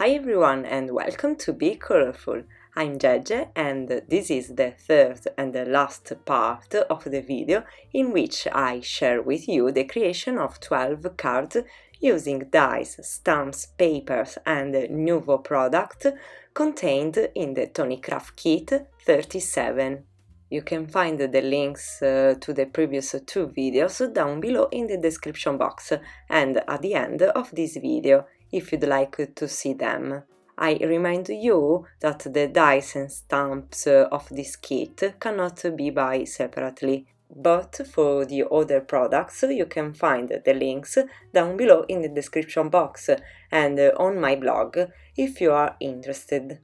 Hi everyone and welcome to BeeColorful. I'm Gege and this is the third and the last part of the video in which I share with you the creation of 12 cards using dies, stamps, papers and Nuvo product contained in the Tonic Craft Kit 37. You can find the links to the previous two videos down below in the description box and at the end of this video, if you'd like to see them. I remind you that the dies and stamps of this kit cannot be bought separately, but for the other products you can find the links down below in the description box and on my blog if you are interested.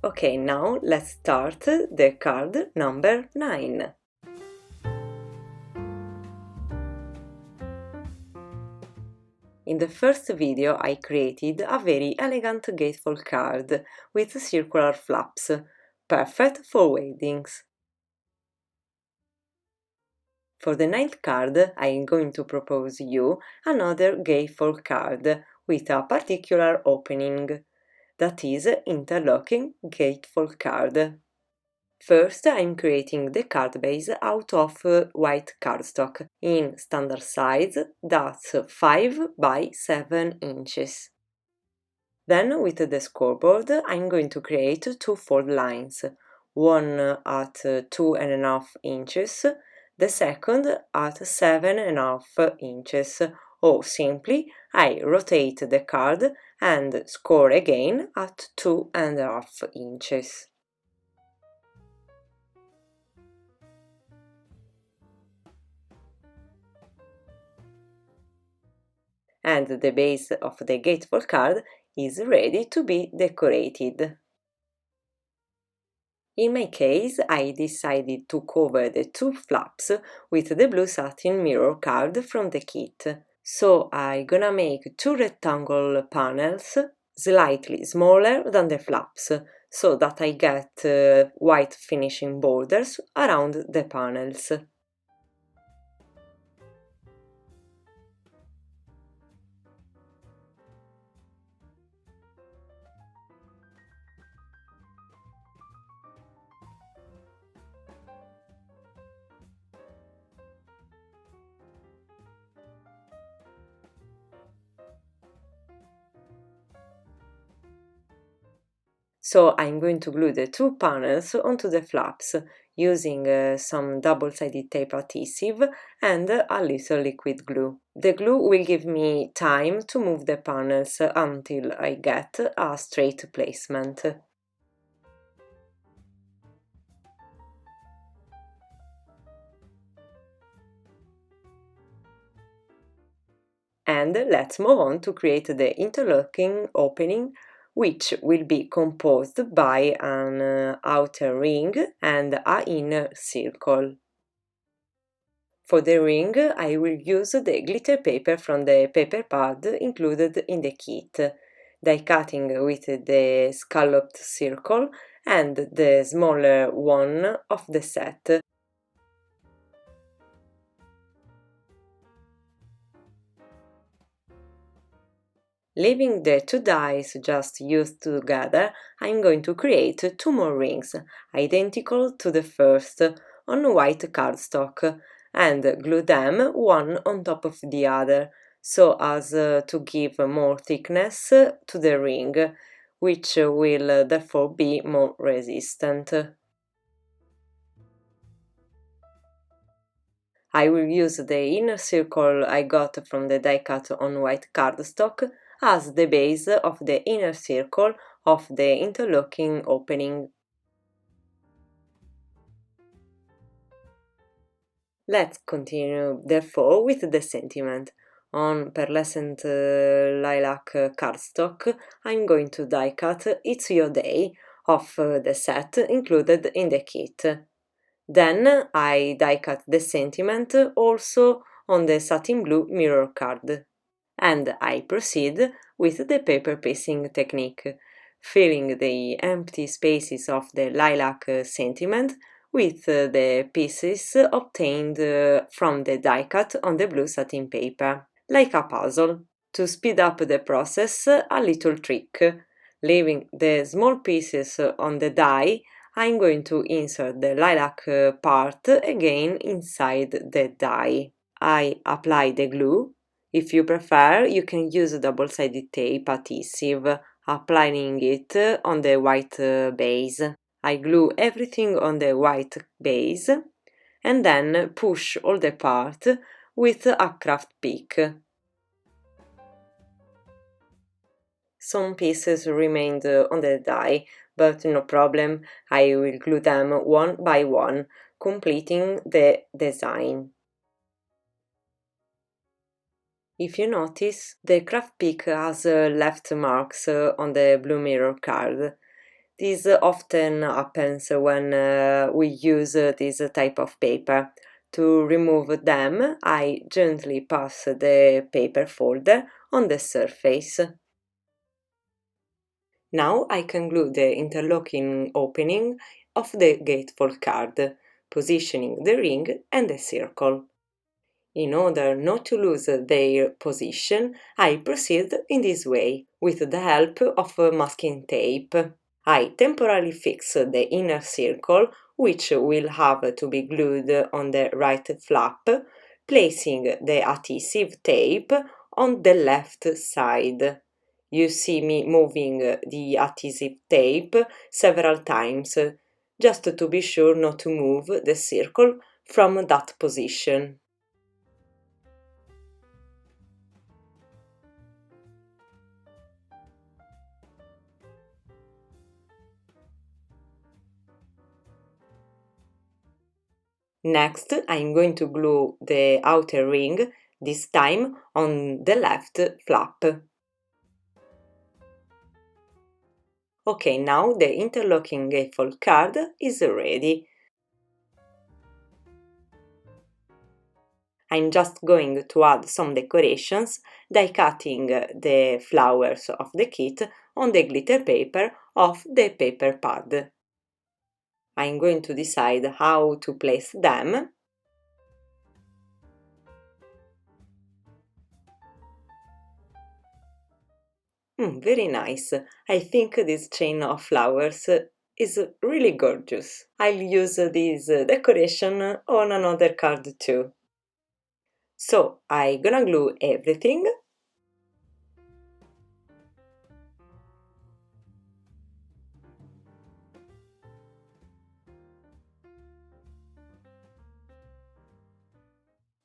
Okay, now let's start the card number 9. In the first video I created a very elegant gatefold card with circular flaps, perfect for weddings. For the 9th card I am going to propose you another gatefold card with a particular opening, that is Interlocking Gatefold card. First, I'm creating the card base out of white cardstock in standard size, that's 5 by 7 inches. Then, with the scoreboard, I'm going to create two fold lines, one at 2.5 inches, the second at 7.5 inches, or simply I rotate the card and score again at 2.5 inches. And the base of the gatefold card is ready to be decorated. In my case, I decided to cover the two flaps with the blue satin mirror card from the kit. So I'm gonna make two rectangle panels slightly smaller than the flaps, so that I get white finishing borders around the panels. So I'm going to glue the two panels onto the flaps using some double-sided tape adhesive and a little liquid glue. The glue will give me time to move the panels until I get a straight placement. And let's move on to create the interlocking opening, which will be composed by an outer ring and an inner circle. For the ring, I will use the glitter paper from the paper pad included in the kit, die cutting with the scalloped circle and the smaller one of the set. Leaving the two dies just used together, I'm going to create two more rings, identical to the first, on white cardstock, and glue them one on top of the other, so as to give more thickness to the ring, which will therefore be more resistant. I will use the inner circle I got from the die cut on white cardstock as the base of the inner circle of the interlocking opening. Let's continue therefore with the sentiment. On pearlescent lilac cardstock I'm going to die cut It's Your Day of the set included in the kit. Then I die cut the sentiment also on the satin blue mirror card. And I proceed with the paper piecing technique, filling the empty spaces of the lilac sentiment with the pieces obtained from the die cut on the blue satin paper, like a puzzle. To speed up the process, a little trick. Leaving the small pieces on the die, I'm going to insert the lilac part again inside the die. I apply the glue. If you prefer, you can use double-sided tape adhesive, applying it on the white base. I glue everything on the white base and then push all the part with a craft pick. Some pieces remained on the die, but no problem, I will glue them one by one, completing the design. If you notice, the craft pick has left marks on the blue mirror card. This often happens when we use this type of paper. To remove them, I gently pass the paper folder on the surface. Now I can glue the interlocking opening of the gatefold card, positioning the ring and the circle. In order not to lose their position, I proceed in this way, with the help of masking tape. I temporarily fix the inner circle, which will have to be glued on the right flap, placing the adhesive tape on the left side. You see me moving the adhesive tape several times, just to be sure not to move the circle from that position. Next, I'm going to glue the outer ring, this time on the left flap. Okay, now the interlocking gatefold card is ready. I'm just going to add some decorations, die cutting the flowers of the kit on the glitter paper of the paper pad. I'm going to decide how to place them. Very nice. I think this chain of flowers is really gorgeous. I'll use this decoration on another card too. So I'm gonna glue everything.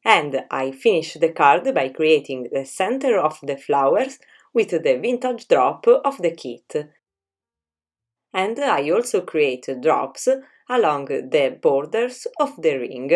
And I finish the card by creating the center of the flowers with the vintage drop of the kit. And I also create drops along the borders of the ring.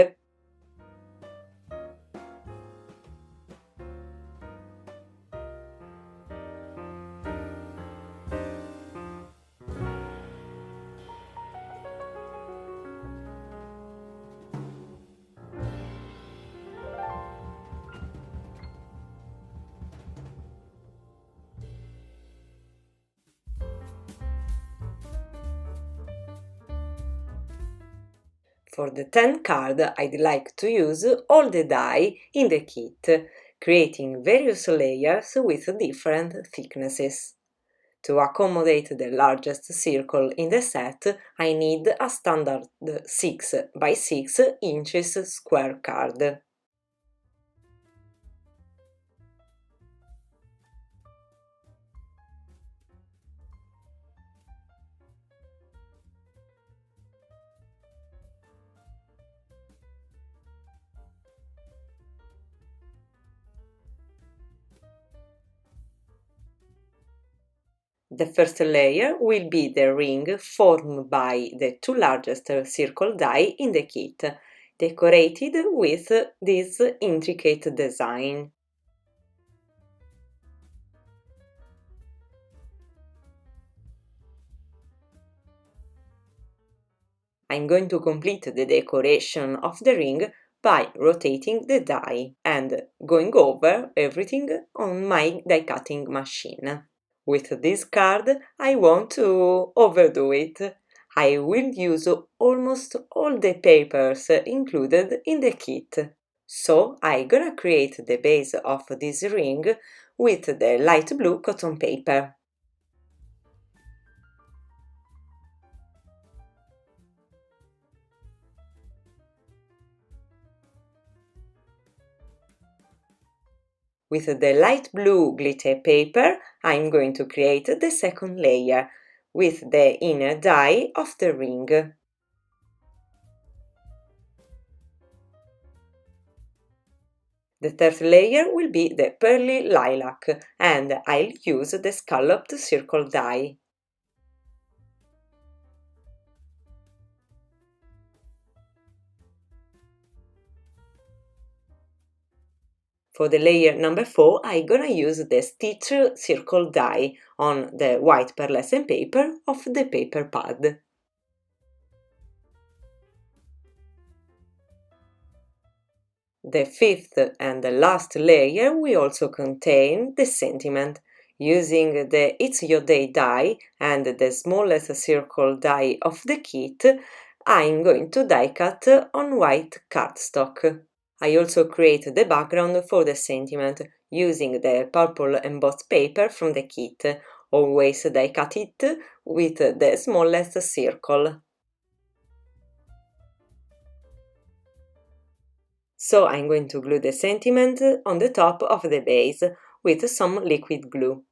For the 10 card, I'd like to use all the die in the kit, creating various layers with different thicknesses. To accommodate the largest circle in the set, I need a standard 6 by 6 inches square card. The first layer will be the ring formed by the two largest circle die in the kit, decorated with this intricate design. I'm going to complete the decoration of the ring by rotating the die and going over everything on my die cutting machine. With this card, I want to overdo it. I will use almost all the papers included in the kit. So I'm gonna create the base of this ring with the light blue cotton paper. With the light blue glitter paper, I'm going to create the second layer with the inner die of the ring. The third layer will be the pearly lilac, and I'll use the scalloped circle die. For the layer number 4, I'm gonna use the stitch circle die on the white pearlescent paper of the paper pad. The fifth and the last layer will also contain the sentiment. Using the It's Your Day die and the smallest circle die of the kit, I'm going to die cut on white cardstock. I also create the background for the sentiment using the purple embossed paper from the kit. Always die cut it with the smallest circle. So I'm going to glue the sentiment on the top of the base with some liquid glue.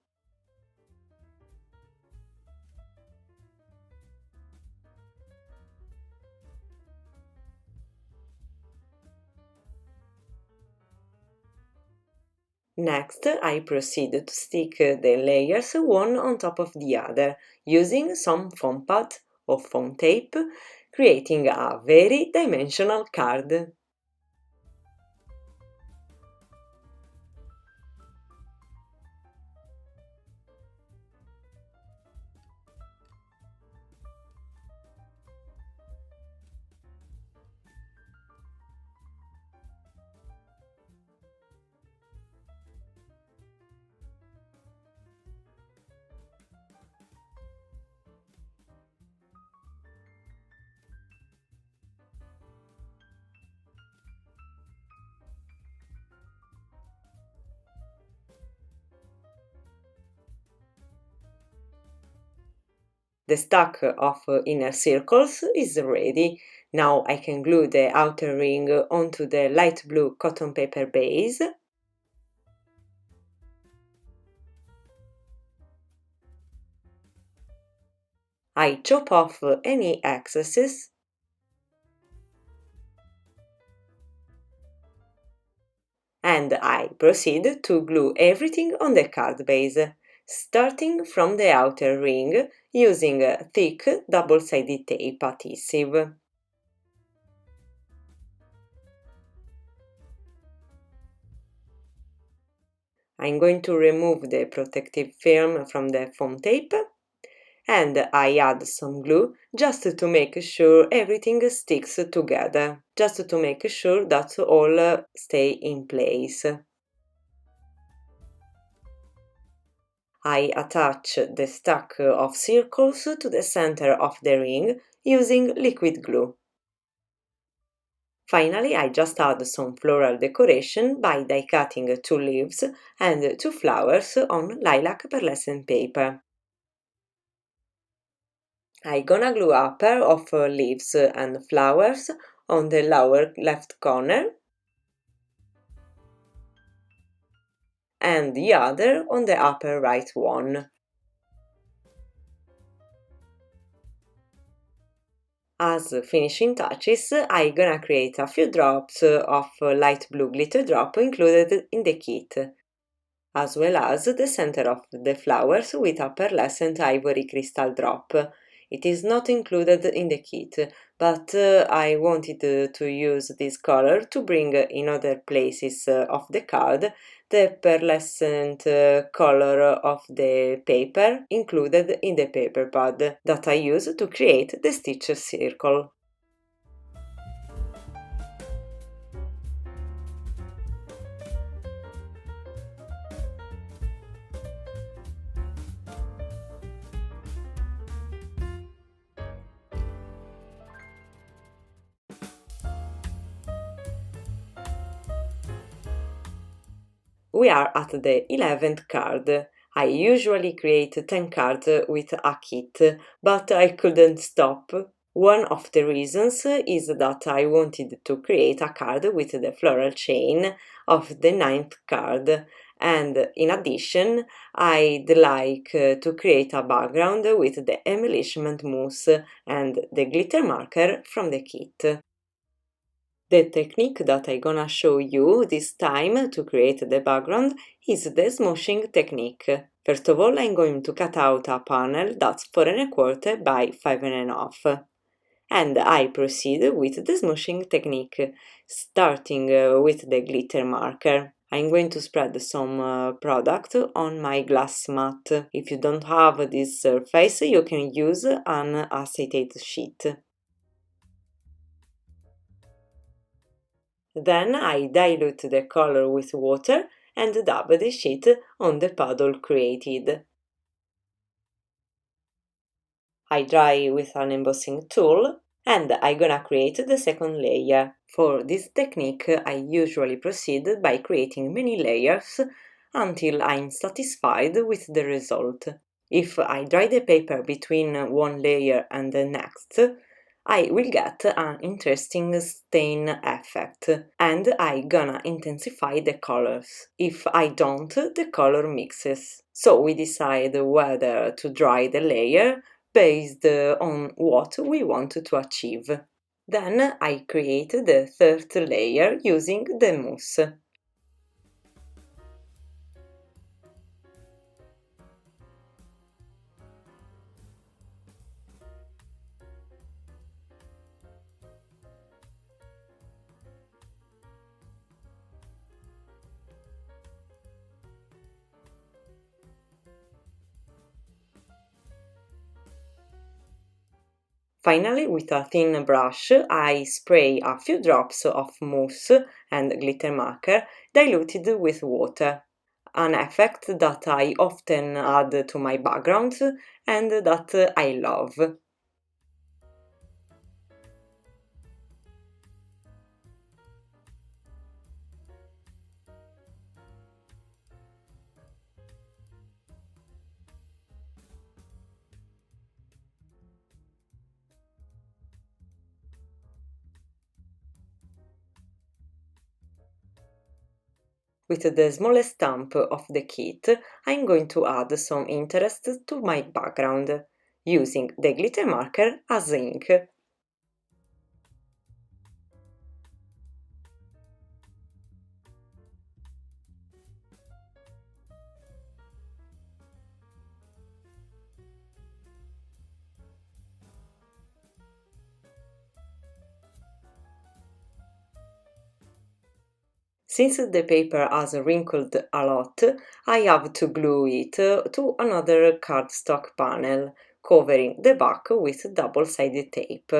Next, I proceed to stick the layers one on top of the other, using some foam pad or foam tape, creating a very dimensional card. The stack of inner circles is ready. Now I can glue the outer ring onto the light blue cotton paper base. I chop off any excesses and I proceed to glue everything on the card base, starting from the outer ring using thick double-sided tape adhesive. I'm going to remove the protective film from the foam tape and I add some glue just to make sure everything sticks together, just to make sure that all stay in place. I attach the stack of circles to the center of the ring using liquid glue. Finally, I just add some floral decoration by die cutting 2 leaves and 2 flowers on lilac pearlescent paper. I'm gonna glue a pair of leaves and flowers on the lower left corner and the other on the upper right one. As finishing touches, I'm gonna create a few drops of light blue glitter drop included in the kit, as well as the center of the flowers with a pearlescent ivory crystal drop. It is not included in the kit, but I wanted to use this color to bring in other places of the card the pearlescent color of the paper included in the paper pad that I use to create the stitch circle. We are at the 11th card. I usually create 10 cards with a kit, but I couldn't stop. One of the reasons is that I wanted to create a card with the floral chain of the 9th card, And in addition, I'd like to create a background with the embellishment mousse and the glitter marker from the kit. The technique that I'm gonna show you this time to create the background is the smooshing technique. First of all, I'm going to cut out a panel that's 4¼ by 5½. And I proceed with the smooshing technique, starting with the glitter marker. I'm going to spread some product on my glass mat. If you don't have this surface, you can use an acetate sheet. Then I dilute the color with water and dab the sheet on the puddle created. I dry with an embossing tool and I'm gonna create the second layer. For this technique, I usually proceed by creating many layers until I'm satisfied with the result. If I dry the paper between one layer and the next, I will get an interesting stain effect and I'm gonna intensify the colors. If I don't, the color mixes. So we decide whether to dry the layer based on what we want to achieve. Then I create the third layer using the mousse. Finally, with a thin brush, I spray a few drops of mousse and glitter marker diluted with water, an effect that I often add to my backgrounds and that I love. With the smallest stamp of the kit, I'm going to add some interest to my background, using the glitter marker as ink. Since the paper has wrinkled a lot, I have to glue it to another cardstock panel, covering the back with double-sided tape.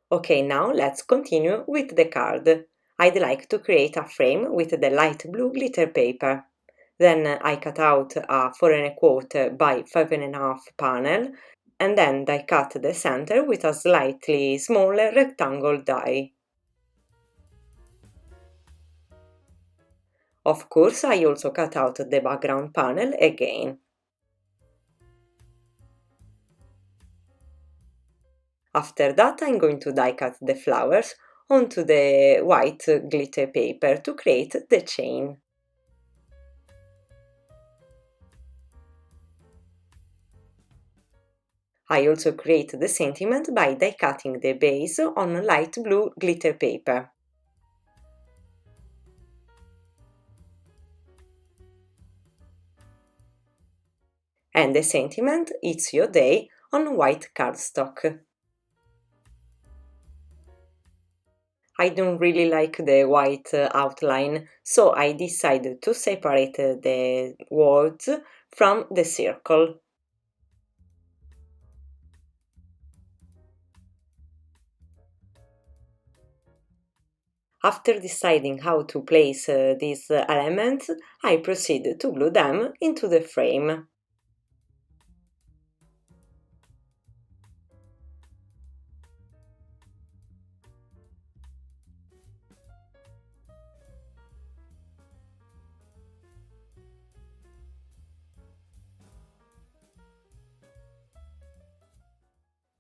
Okay, now let's continue with the card. I'd like to create a frame with the light blue glitter paper. Then I cut out a 4¼ by 5½ panel and then die cut the center with a slightly smaller rectangle die. Of course, I also cut out the background panel again. After that, I'm going to die cut the flowers onto the white glitter paper to create the chain. I also create the sentiment by die cutting the base on light blue glitter paper. And the sentiment "It's your day" on white cardstock. I don't really like the white outline, so I decided to separate the words from the circle. After deciding how to place these elements, I proceed to glue them into the frame.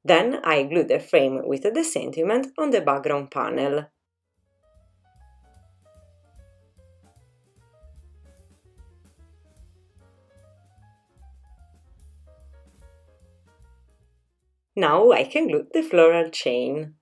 Then I glue the frame with the sentiment on the background panel. Now I can glue the floral chain.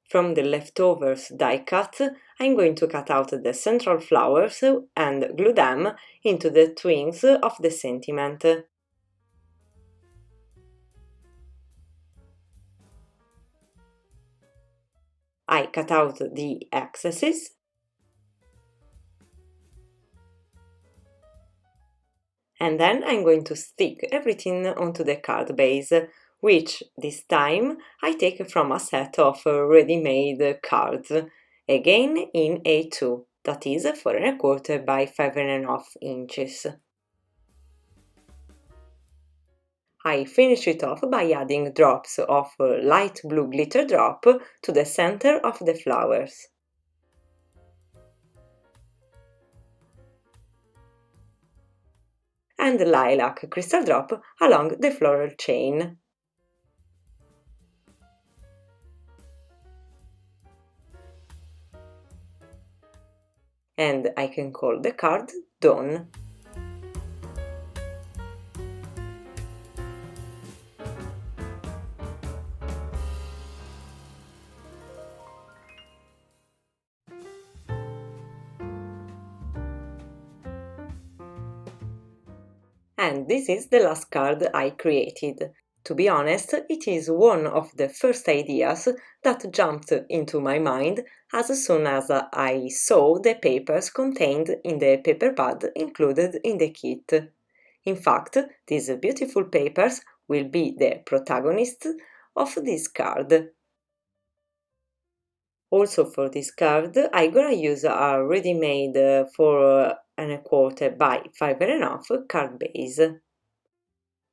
From the leftovers die cut, I'm going to cut out the central flowers and glue them into the twins of the sentiment. I cut out the excesses and then I'm going to stick everything onto the card base, which this time I take from a set of ready-made cards, again in A2, that is 4¼ by 5½ inches. I finish it off by adding drops of light blue glitter drop to the center of the flowers. And lilac crystal drop along the floral chain. And I can call the card done. And this is the last card I created. To be honest, it is one of the first ideas that jumped into my mind as soon as I saw the papers contained in the paper pad included in the kit. In fact, these beautiful papers will be the protagonists of this card. Also for this card, I'm gonna use a ready-made 4¼ by 5½ card base.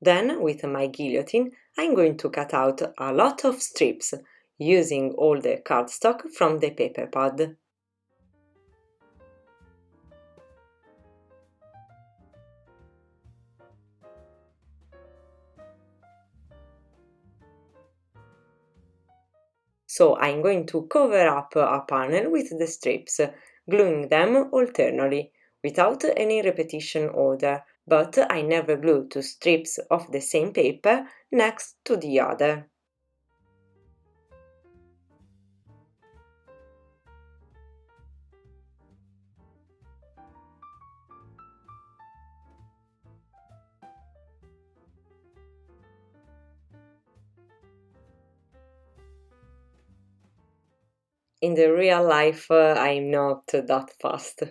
Then, with my guillotine, I'm going to cut out a lot of strips, using all the cardstock from the paper pad. So I'm going to cover up a panel with the strips, gluing them alternately, without any repetition order, but I never glue two strips of the same paper next to the other. In the real life, I'm not that fast.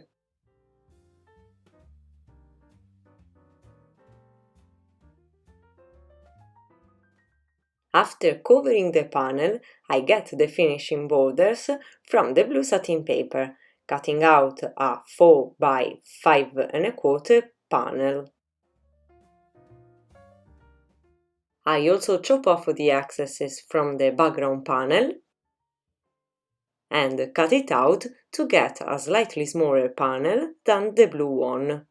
After covering the panel, I get the finishing borders from the blue satin paper, cutting out a 4 by 5¼ panel. I also chop off the excesses from the background panel and cut it out to get a slightly smaller panel than the blue one.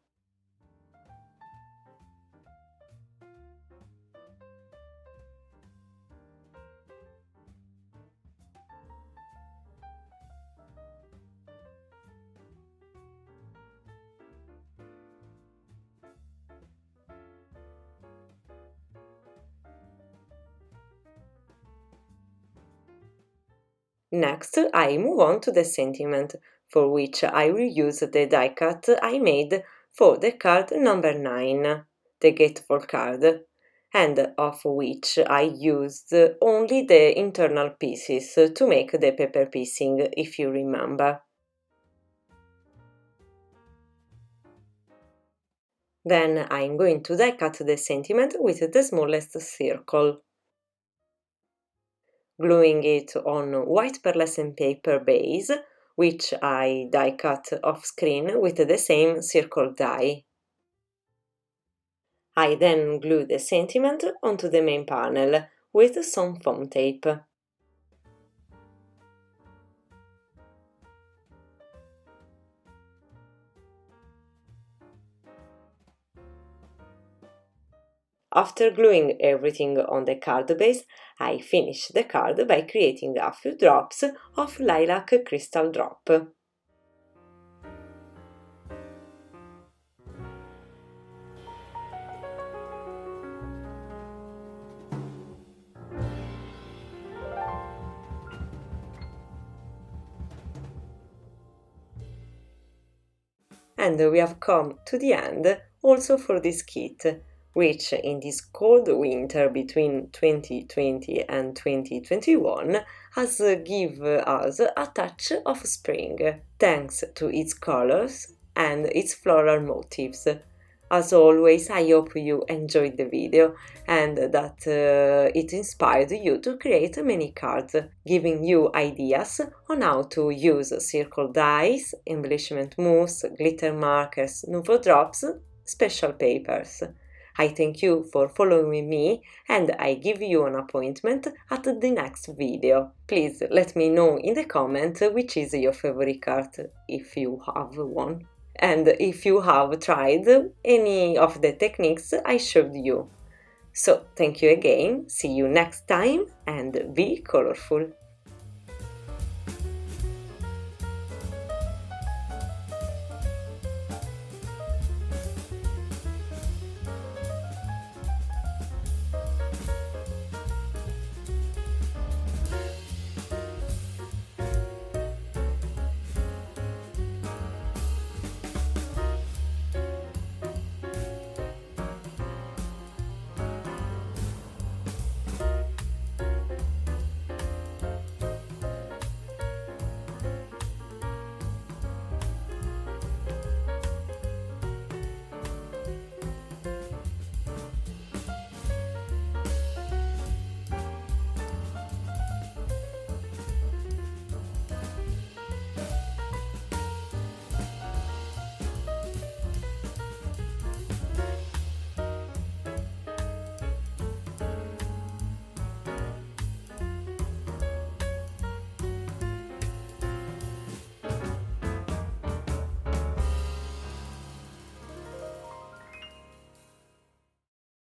Next, I move on to the sentiment, for which I will use the die cut I made for the card number 9, the Gatefold card, and of which I used only the internal pieces to make the paper piecing, if you remember. Then I'm going to die cut the sentiment with the smallest circle, gluing it on white pearlescent paper base, which I die cut off screen with the same circle die. I then glue the sentiment onto the main panel, with some foam tape. After gluing everything on the card base, I finished the card by creating a few drops of lilac crystal drop. And we have come to the end also for this kit, which in this cold winter between 2020 and 2021 has given us a touch of spring, thanks to its colors and its floral motifs. As always, I hope you enjoyed the video and that it inspired you to create many cards, giving you ideas on how to use circle dies, embellishment mousse, glitter markers, Nuvo drops, special papers. I thank you for following me and I give you an appointment at the next video. Please let me know in the comment which is your favorite card, if you have one, and if you have tried any of the techniques I showed you. So thank you again, see you next time and be colorful!